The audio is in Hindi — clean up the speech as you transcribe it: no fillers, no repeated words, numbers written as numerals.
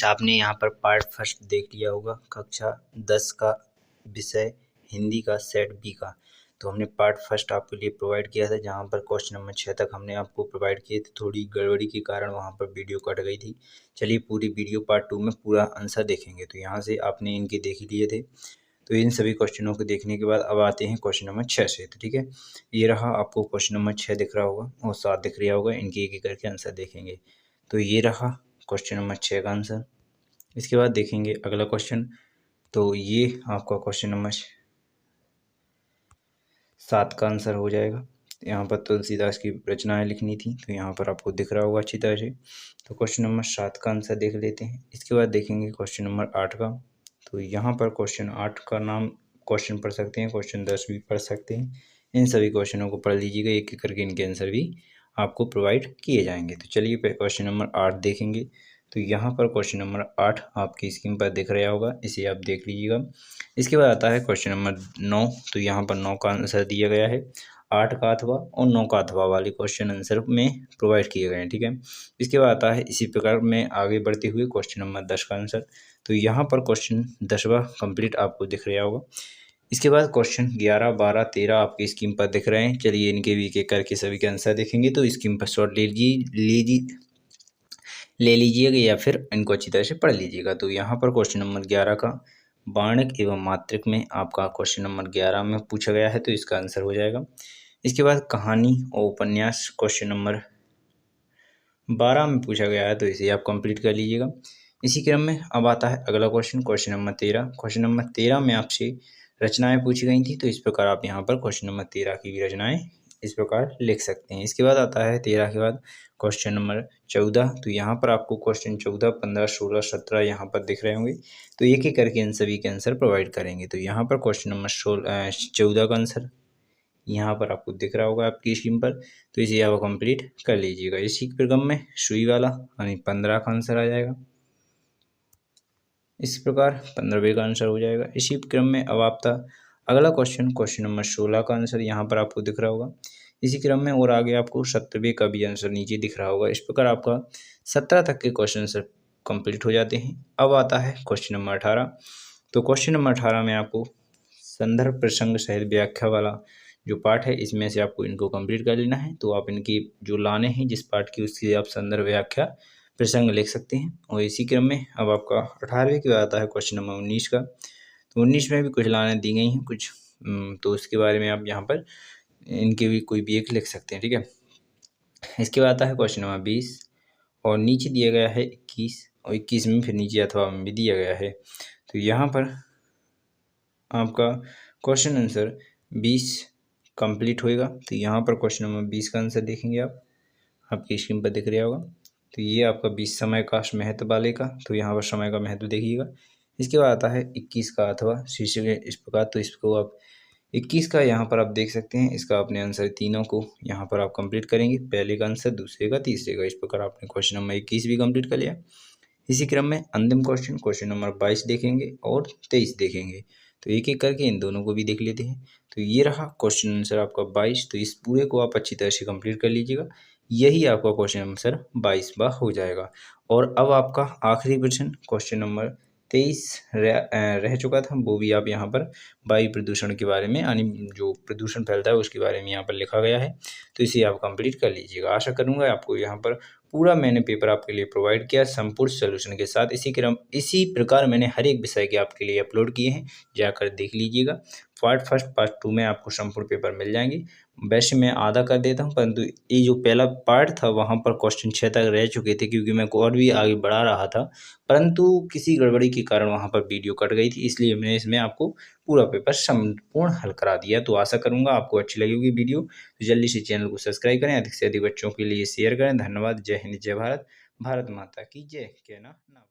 आपने यहाँ पर पार्ट फर्स्ट देख लिया होगा, कक्षा 10 का विषय हिंदी का सेट बी का। तो हमने पार्ट फर्स्ट आपके लिए प्रोवाइड किया था, जहाँ पर क्वेश्चन नंबर 6 तक हमने आपको प्रोवाइड किए थे। थोड़ी गड़बड़ी के कारण वहाँ पर वीडियो कट गई थी। चलिए पूरी वीडियो पार्ट 2 में पूरा आंसर देखेंगे। तो यहाँ से आपने इनके देख ही लिए थे। तो इन सभी क्वेश्चनों को देखने के बाद अब आते हैं क्वेश्चन नंबर 6 से। तो ठीक है, ये रहा, आपको क्वेश्चन नंबर 6 दिख रहा होगा और 7 दिख रहा होगा। इनके एक एक करके आंसर देखेंगे। तो ये रहा क्वेश्चन नंबर 6 का आंसर। इसके बाद देखेंगे अगला क्वेश्चन। तो ये आपका क्वेश्चन नंबर 7 का आंसर हो जाएगा। यहाँ पर तुलसीदास की रचनाएं लिखनी थी, तो यहाँ पर आपको दिख रहा होगा अच्छी तरह से। तो क्वेश्चन नंबर 7 का आंसर देख लेते हैं। इसके बाद देखेंगे क्वेश्चन नंबर 8 का। तो यहाँ पर क्वेश्चन 8 का नाम क्वेश्चन पढ़ सकते हैं, क्वेश्चन 10 भी पढ़ सकते हैं। इन सभी क्वेश्चनों को पढ़ लीजिएगा, एक एक करके इनके आंसर भी आपको प्रोवाइड किए जाएंगे। तो चलिए क्वेश्चन नंबर 8 देखेंगे। तो यहाँ पर क्वेश्चन नंबर 8 आपकी स्क्रीन पर दिख रहा होगा, इसे आप देख लीजिएगा। इसके बाद आता है क्वेश्चन नंबर 9। तो यहाँ पर 9 का आंसर दिया गया है। 8 का अथवा और 9 का अथवा वाले क्वेश्चन आंसर में प्रोवाइड किए गए हैं, ठीक है। इसके बाद आता है इसी प्रकार में आगे बढ़ते हुए क्वेश्चन नंबर 10 का आंसर। तो यहाँ पर क्वेश्चन 10वां कंप्लीट आपको दिख रहा होगा। इसके बाद क्वेश्चन 11, 12, 13 आपकी स्क्रीन पर दिख रहे हैं। चलिए इनके भी एक करके सभी के आंसर देखेंगे। तो स्क्रीन पर शॉर्ट ले लीजिएगा या फिर इनको अच्छी तरह से पढ़ लीजिएगा। तो यहाँ पर क्वेश्चन नंबर 11 का वार्णिक एवं मात्रक में आपका क्वेश्चन नंबर 11 में पूछा गया है, तो इसका आंसर हो जाएगा। इसके बाद कहानी और उपन्यास क्वेश्चन नंबर 12 में पूछा गया है, तो इसे आप कंप्लीट कर लीजिएगा। इसी क्रम में अब आता है अगला question, question number 13। Question number 13 में आपसे रचनाएं पूछी गई थी, तो इस प्रकार आप यहाँ पर क्वेश्चन नंबर 13 की भी रचनाएं इस प्रकार लिख सकते हैं। इसके बाद आता है 13 के बाद क्वेश्चन नंबर 14। तो यहाँ पर आपको क्वेश्चन 14, 15, 16, 17 यहाँ पर दिख रहे होंगे। तो एक एक करके इन सभी के आंसर प्रोवाइड करेंगे। तो यहाँ पर क्वेश्चन नंबर 14 का आंसर यहाँ पर आपको दिख रहा होगा आपकी स्क्रीन पर, तो इसे आप कंप्लीट कर लीजिएगा। इसी क्रम में सुई वाला यानी 15 का आंसर आ जाएगा। इस प्रकार 15वें का आंसर हो जाएगा। इसी क्रम में अब आपका अगला क्वेश्चन, क्वेश्चन नंबर 16 का आंसर यहाँ पर आपको दिख रहा होगा। इसी क्रम में और आगे आपको 17वें का भी आंसर नीचे दिख रहा होगा। इस प्रकार आपका 17 तक के क्वेश्चन आंसर कंप्लीट हो जाते हैं। अब आता है क्वेश्चन नंबर 18। तो क्वेश्चन नंबर 18 में आपको संदर्भ प्रसंग सहित व्याख्या वाला जो पार्ट है, इसमें से आपको इनको कंप्लीट कर लेना है। तो आप इनकी जो लाने हैं जिस पार्ट की, उसकी आप संदर्भ व्याख्या प्रसंग लिख सकते हैं। और इसी क्रम में अब आपका 18वें के बाद आता है क्वेश्चन नंबर 19 का। तो 19 में भी कुछ लाने दी गई हैं कुछ, तो उसके बारे में आप यहाँ पर इनके भी कोई भी एक लिख सकते हैं, ठीक है। इसके बाद आता है क्वेश्चन नंबर 20 और नीचे दिया गया है 21 और 21 में फिर नीचे अथवा में भी दिया गया है। तो यहाँ पर आपका क्वेश्चन आंसर 20 कंप्लीट होएगा। तो यहाँ पर क्वेश्चन नंबर 20 का आंसर देखेंगे आप, आपकी स्क्रीन पर दिख रहा होगा। तो ये आपका 20 समय का महत्व वाले का, तो यहाँ पर समय का महत्व देखिएगा। इसके बाद आता है 21 का अथवा शीर्षक इस प्रकार। तो इसको आप 21 का यहाँ पर आप देख सकते हैं, इसका अपने आंसर तीनों को यहाँ पर आप कंप्लीट करेंगे। पहले का आंसर, दूसरे का, तीसरे का। इस प्रकार आपने क्वेश्चन नंबर 21 भी कंप्लीट कर लिया। इसी क्रम में अंतिम क्वेश्चन, क्वेश्चन नंबर 22 देखेंगे और 23 देखेंगे। तो एक एक करके इन दोनों को भी देख लेते हैं। तो ये रहा क्वेश्चन आंसर आपका 22। तो इस पूरे को आप अच्छी तरह से कंप्लीट कर लीजिएगा। यही आपका क्वेश्चन आंसर 22वां हो जाएगा। और अब आपका आखिरी प्रश्न, क्वेश्चन नंबर 23 रह चुका था, वो भी आप यहाँ पर वायु प्रदूषण के बारे में, यानी जो प्रदूषण फैलता है उसके बारे में यहाँ पर लिखा गया है। तो इसे आप कंप्लीट कर लीजिएगा। आशा करूँगा आपको यहाँ पर पूरा मैंने पेपर आपके लिए प्रोवाइड किया संपूर्ण सॉल्यूशन के साथ। इसी प्रकार मैंने हर एक विषय के आपके लिए अपलोड किए हैं, जाकर देख लीजिएगा। पार्ट फर्स्ट, पार्ट 2 में आपको संपूर्ण पेपर मिल जाएंगे। वैसे मैं आधा कर देता हूं, परंतु ये जो पहला पार्ट था वहां पर क्वेश्चन 6 तक रह चुके थे, क्योंकि मैं और भी आगे बढ़ा रहा था, परंतु किसी गड़बड़ी के कारण वहां पर वीडियो कट गई थी। इसलिए मैंने इसमें आपको पूरा पेपर संपूर्ण हल करा दिया। तो आशा करूंगा आपको अच्छी लगेगी वीडियो। तो जल्दी से चैनल को सब्सक्राइब करें, अधिक से अधिक बच्चों के लिए शेयर करें। धन्यवाद। जय हिंद, जय भारत, भारत माता की जय। कहना ना।